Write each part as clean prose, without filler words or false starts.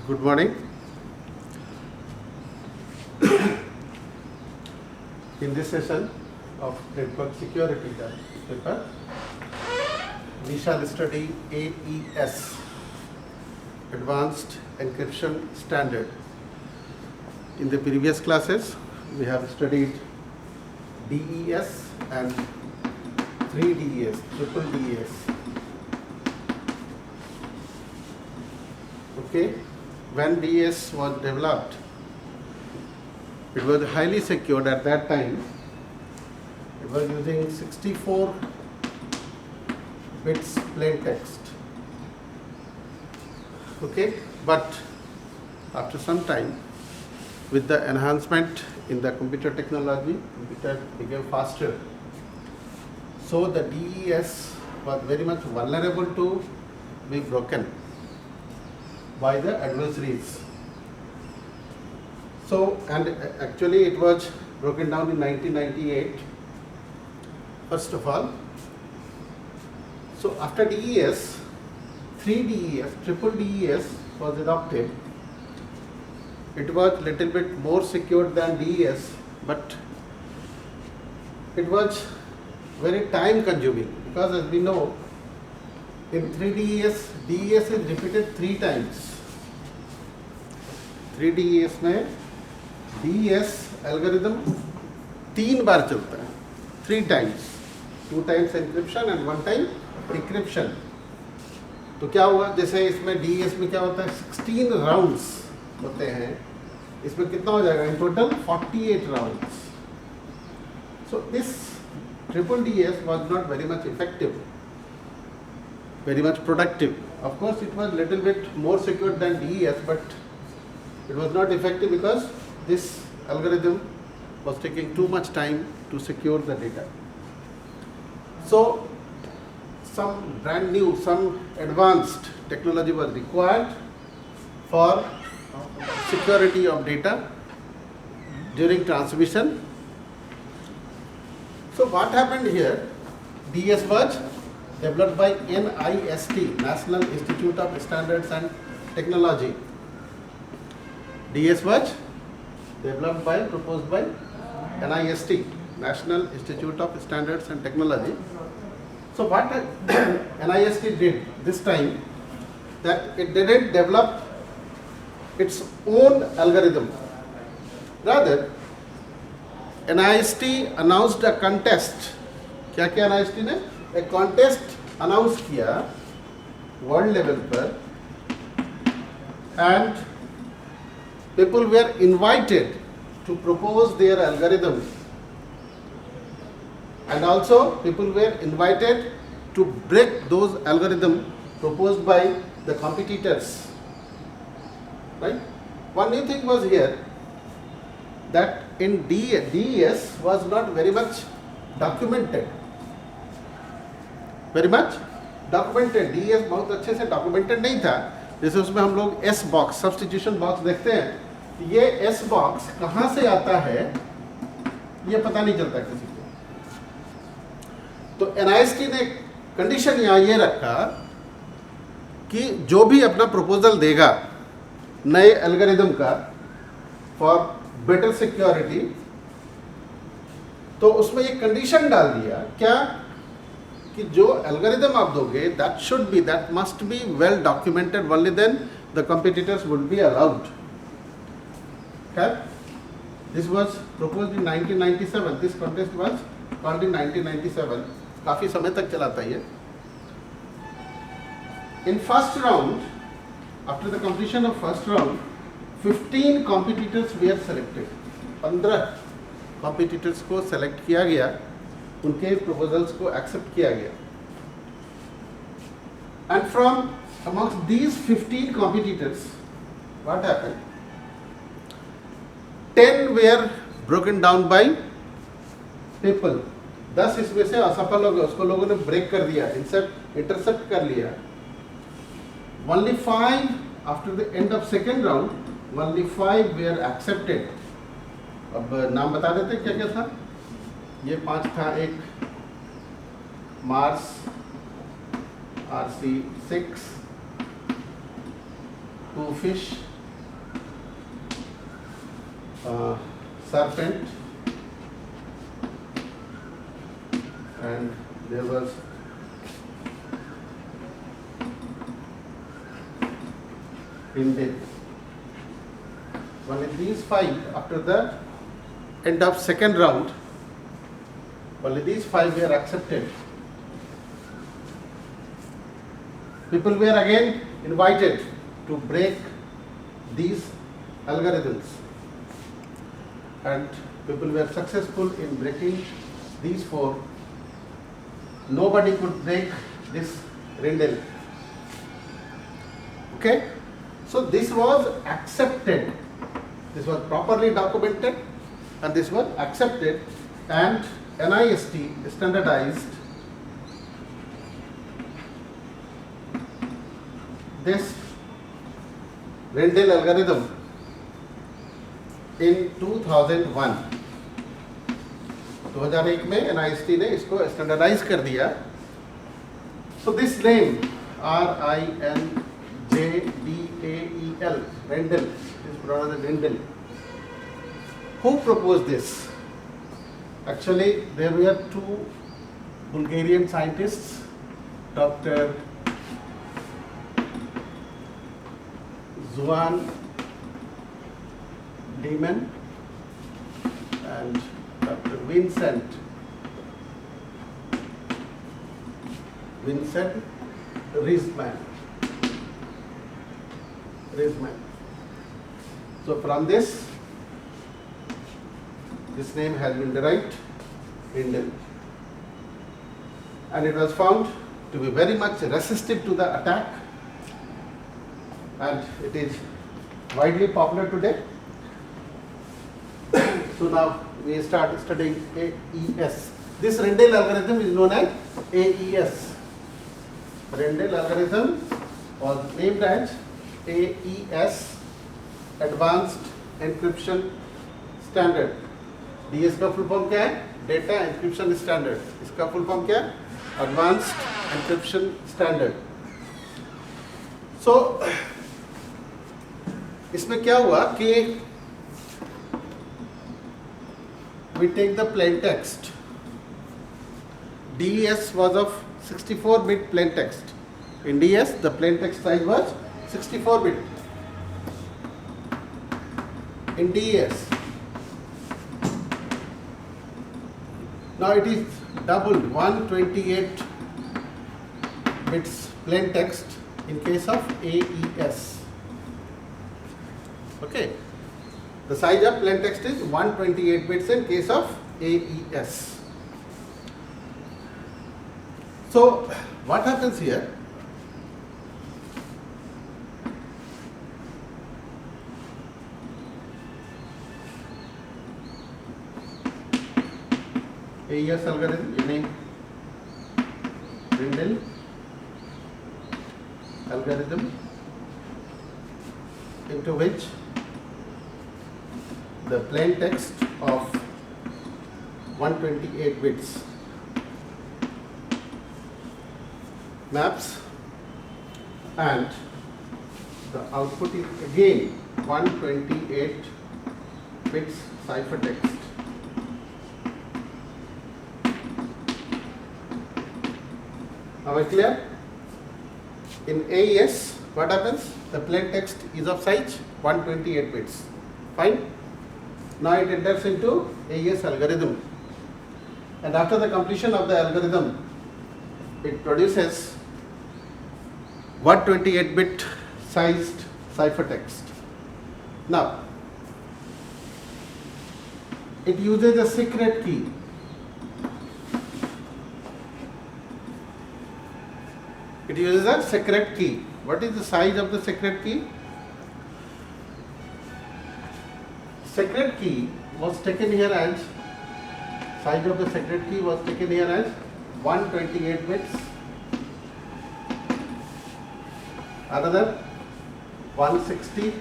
Good morning. In this session of network security paper, we shall study AES, Advanced Encryption Standard. In the previous classes, we have studied DES and 3DES, triple DES. Okay, when DES was developed, it was highly secured at that time. It was using 64 bits plain text. Okay, but after some time, with the enhancement in the computer technology, computer became faster. So the DES was very much vulnerable to be broken by the adversaries. So, and actually it was broken down in 1998, first of all. So after DES, 3DES, triple DES was adopted. It was little bit more secure than DES, but it was very time consuming, because as we know, in 3DES, DES is repeated 3 times. 3DES में DES algorithm 3 बार चलता है, 3 times, 2 times encryption and 1 time decryption. तो क्या हुआ, जैसे इसमें DES में क्या होता है, 16 राउंड्स होते हैं, इसमें कितना हो जाएगा in total 48 rounds. So this triple DES was not very much effective, very much productive. Of course it was little bit more secure than DES, but it was not effective because this algorithm was taking too much time to secure the data. So some brand new, some advanced technology was required for security of data during transmission. So what happened here, DES was developed by NIST, National Institute of Standards and Technology. DES was developed by, proposed by NIST, National Institute of Standards and Technology. So what NIST did this time, that it didn't develop its own algorithm. Rather, NIST announced a contest. क्या किया NIST ने? A contest announce किया world level पर, and people were invited to propose their algorithms, and also people were invited to break those algorithms proposed by the competitors. Right? One new thing was here, that in DES was not very much documented. Very much documented. DES बहुत अच्छे से documented नहीं था. जैसे उसमें हम लोग S box, substitution box देखते हैं, ये S box कहाँ से आता है ये पता नहीं चलता किसी को. तो NIST ने कंडीशन यहाँ ये रखा कि जो भी अपना प्रपोजल देगा नए एल्गोरिदम का फॉर बेटर सिक्योरिटी, तो उसमें एक कंडीशन डाल दिया क्या, कि जो एल्गोरिदम आप दोगे that should be, that must be well documented, only then the competitors would be allowed. This was proposed in 1997. This contest was called in 1997. काफी समय तक चला था ये. In first round, after the completion of first round, 15 competitors were selected. 15 competitors को select किया गया, उनके proposals को accept किया गया. And from amongst these 15 competitors, what happened? 10 were broken down by people. 10 इसमें से असफल हो गए, उसको लोगों ने break कर दिया, intercept कर लिया. Only 5 after the end of second round, only 5 were accepted. अब नाम बता देते क्या क्या था. ये 5 था, एक Mars RC6, 2 fish serpent, and there was Rindel. Only these 5, after the end of second round, only these 5 were accepted. People were again invited to break these algorithms, and people were successful in breaking these 4. Nobody could break this Rindel. Okay, so this was accepted. This was properly documented, and this was accepted, and NIST standardized this Rindel algorithm in 2001. 2001 में NIST ने इसको standardise कर दिया. So this name RINJDAEL, Rindel, is pronounced as Rindel. Who proposed this? Actually, there were 2 Bulgarian scientists, Dr. Zuan Diemen and Dr. Vincent Riesman. So from this name has been derived, Rindel, and it was found to be very much resistive to the attack, and it is widely popular today. So now we start studying AES. This Rindel algorithm is known as AES. Rindel algorithm was named as AES, Advanced Encryption Standard. DS का full form क्या है? Data encryption standard. इसका full form क्या है? Advanced encryption standard. सो इसमें क्या हुआ कि we take the plain text. DES was of 64-bit plain text. In DS, the plain text size was 64-bit. In DES, now it is doubled, 128 bits plain text in case of AES. Okay. The size of plain text is 128 bits in case of AES. So what happens here? AES algorithm, meaning Rindel algorithm, into which the plain text of 128 bits maps, and the output is again 128 bits ciphertext. Are we clear? In AES, what happens? The plain text is of size 128 bits. Fine. Now it enters into AES algorithm, and after the completion of the algorithm, it produces 128-bit sized ciphertext. Now it uses a secret key. It uses a secret key. What is the size of the secret key? Secret key was taken here as, size of the secret key was taken here as 128 bits, another 160,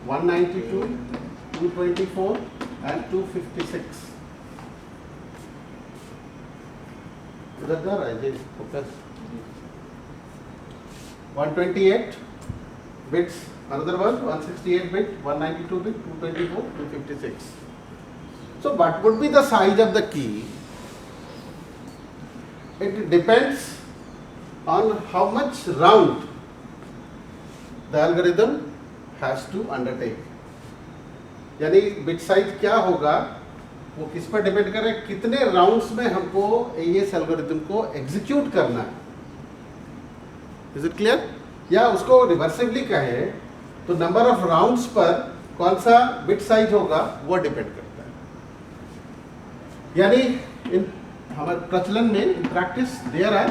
192, 224 and 256. इधर जा रहा है जी focus. 128, bits, another one 168 bit, 192 bit, 224, 256. So what would be the size of the key? It depends on how much round the algorithm has to undertake. यानी bit size क्या होगा वो किस पर डिपेंड कर रहा है, कितने राउंड्स में हमको एईएस एल्गोरिथम को एग्जीक्यूट करना है. Is it clear? या उसको रिवर्सिवली कहे तो नंबर ऑफ राउंड्स पर कौन सा बिट साइज होगा वो डिपेंड करता है. यानी इन हमारे प्रचलन में in practice there are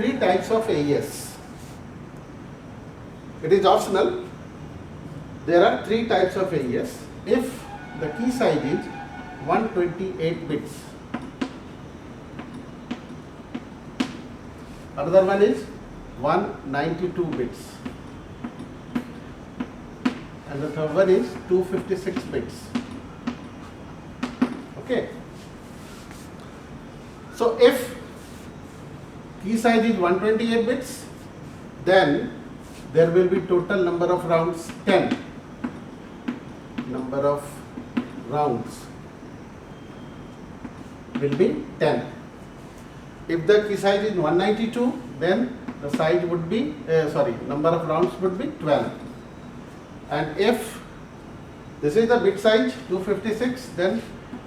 3 types of AES. It is optional. There are 3 types of AES if the key size is 128 bits. Another one is 192 bits. And the third one is 256 bits. Okay. So if key size is 128 bits, then there will be total number of rounds 10. Number of rounds will be 10. If the key size is 192, then the size would be number of rounds would be 12. And if this is the bit size 256, then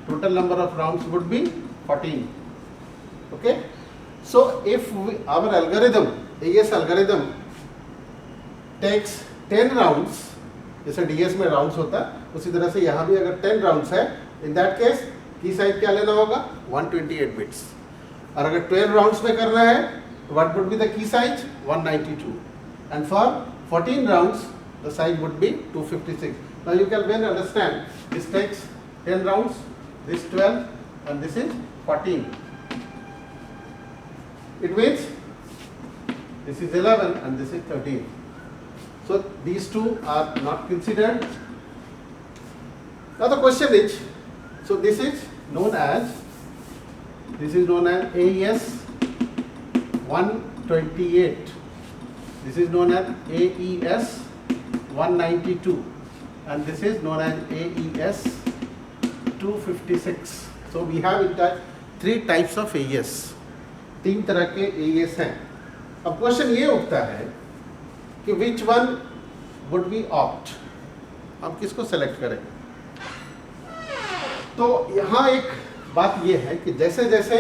total number of rounds would be 14. Okay. So if our algorithm, AES algorithm, takes 10 rounds, जैसे DS में rounds होता है उसी तरह से यहाँ भी अगर 10 राउंड्स है, इन दैट केस की साइज क्या लेना होगा 128 बिट्स. और अगर 12 राउंड्स में करना है तो what would be the key size 192. And for 14 rounds the size would be 256. Now you can well understand this takes 10 rounds, this 12 and this is 14. It means this is 11 and this is 13. So these two are not considered. Now the question is, so this is known as AES 128. This is known as AES 192, and this is known as AES 256. So we have 3 types of AES. 3 तरह के AES हैं. अब question ये उठता है कि which one would be opt, हम किसको सेलेक्ट करें. तो यहाँ एक बात ये है कि जैसे जैसे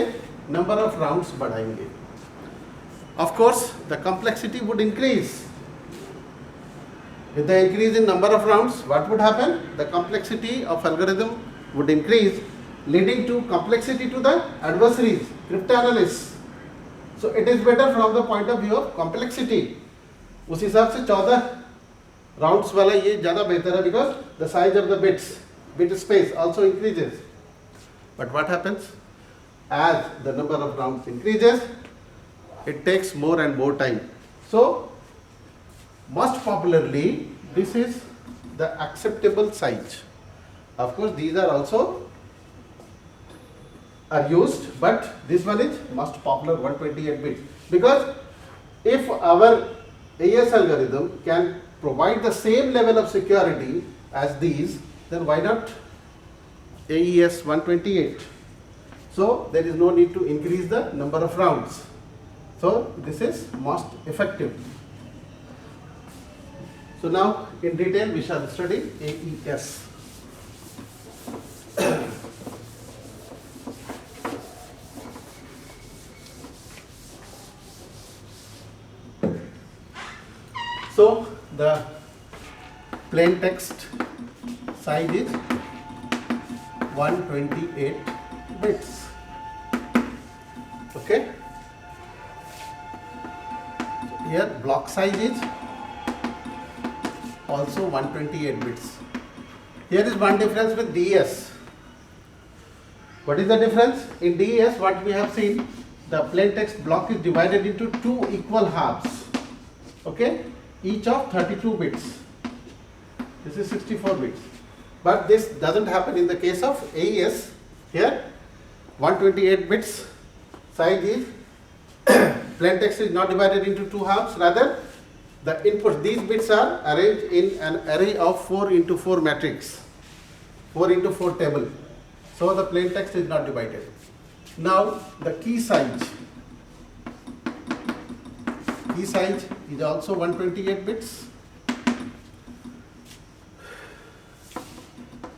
नंबर ऑफ राउंड्स बढ़ाएंगे, of course the complexity would increase. With the increase in number of rounds what would happen, the complexity of algorithm would increase, leading to complexity to the adversaries, cryptanalyst. So it is better from the point of view of complexity. उस हिसाब से 14 rounds वाला ये ज़्यादा बेहतर है, because the size of the bit space also increases. But what happens, as the number of rounds increases, it takes more and more time. So most popularly this is the acceptable size. Of course these are also are used, but this one is most popular 128 bits, because if our AES algorithm can provide the same level of security as these, then why not AES 128? So there is no need to increase the number of rounds. So this is most effective. So now in detail we shall study AES. So the plain text size is 128 bits. Okay. So here block size is also 128 bits. Here is one difference with DES. What is the difference? In DES, what we have seen, the plain text block is divided into 2 equal halves. Okay. Each of 32 bits. This is 64 bits. But this doesn't happen in the case of AES. Here 128 bits size is plain text is not divided into 2 halves, rather The input, these bits are arranged in an array of 4 into 4 matrix, 4 into 4 table. So the plain text is not divided. Now the key size is also 128 bits.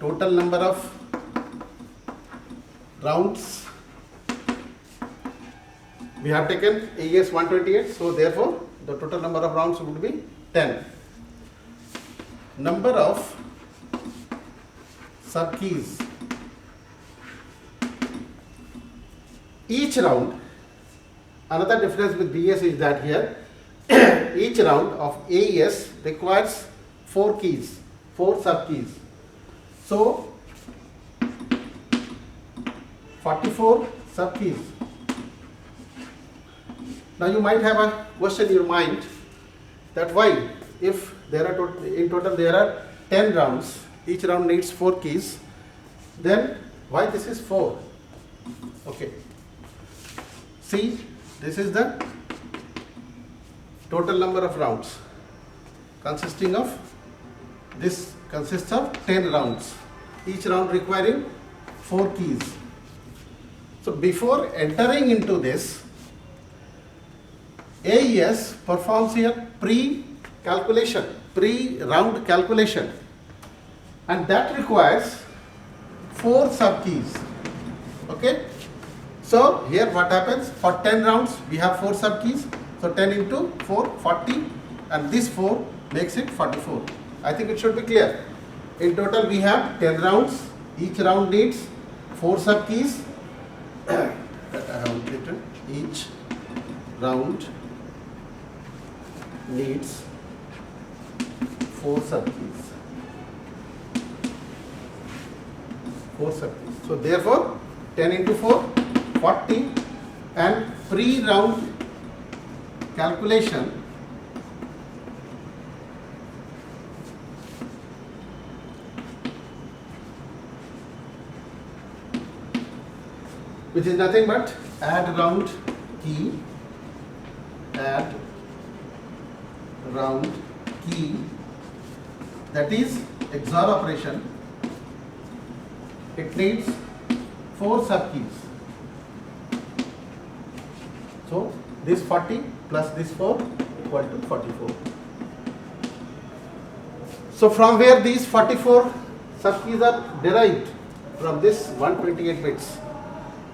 Total number of rounds we have taken AES 128, so therefore the total number of rounds would be 10. Number of sub keys. Each round, another difference with BS is that here each round of AES requires 4 keys, 4 sub keys. So 44 sub keys. Now you might have a question in your mind that why, if there are in total there are 10 rounds, each round needs 4 keys, then why this is 4? Okay. See, this is the total number of rounds consisting of, this consists of 10 rounds, each round requiring 4 keys. So before entering into this, AES performs here pre-calculation, pre-round calculation, and that requires 4 sub keys. Okay. So here what happens, for 10 rounds we have 4 sub keys. So 10 into 4, 40, and this 4 makes it 44. I think it should be clear. In total we have 10 rounds. Each round needs 4 sub keys. That I have written. Each round needs 4 sub keys. 4 sub keys. So therefore 10 into 4, 40, and pre-round calculation which is nothing but add round key, that is XOR operation. It needs 4 sub keys. So this 40 plus this 4 equal to 44. So from where these 44 sub keys are derived, from this 128 bits,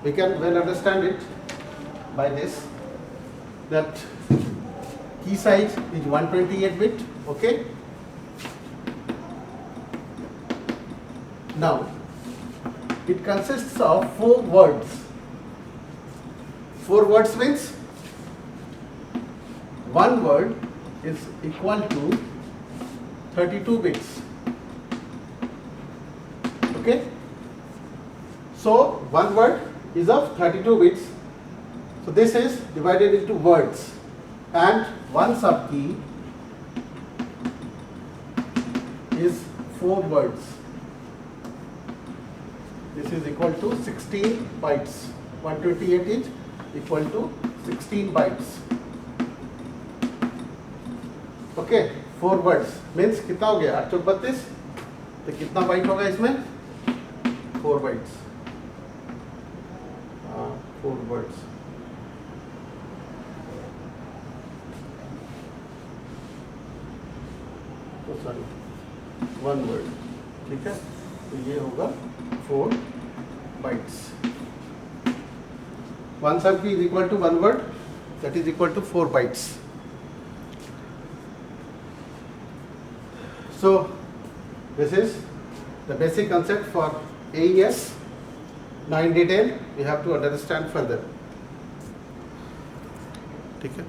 we can well understand it by this, that key size is 128 bit. Okay. Now it consists of 4 words. 4 words means one word is equal to 32 bits. Okay. So one word is of 32 bits. So this is divided into words, and one sub key is 4 words. This is equal to 16 bytes. 128 is equal to 16 bytes. Okay, 4 words means कितना हो गया 8 चौक 32, तो कितना bite होगा इसमें 4 bytes. 4 words. तो sorry 1 word. ठीक है, तो ये होगा 4 bytes. 1 sub key is equal to 1 word, that is equal to 4 bytes. So this is the basic concept for AES. Now in detail we have to understand further. ठीक है.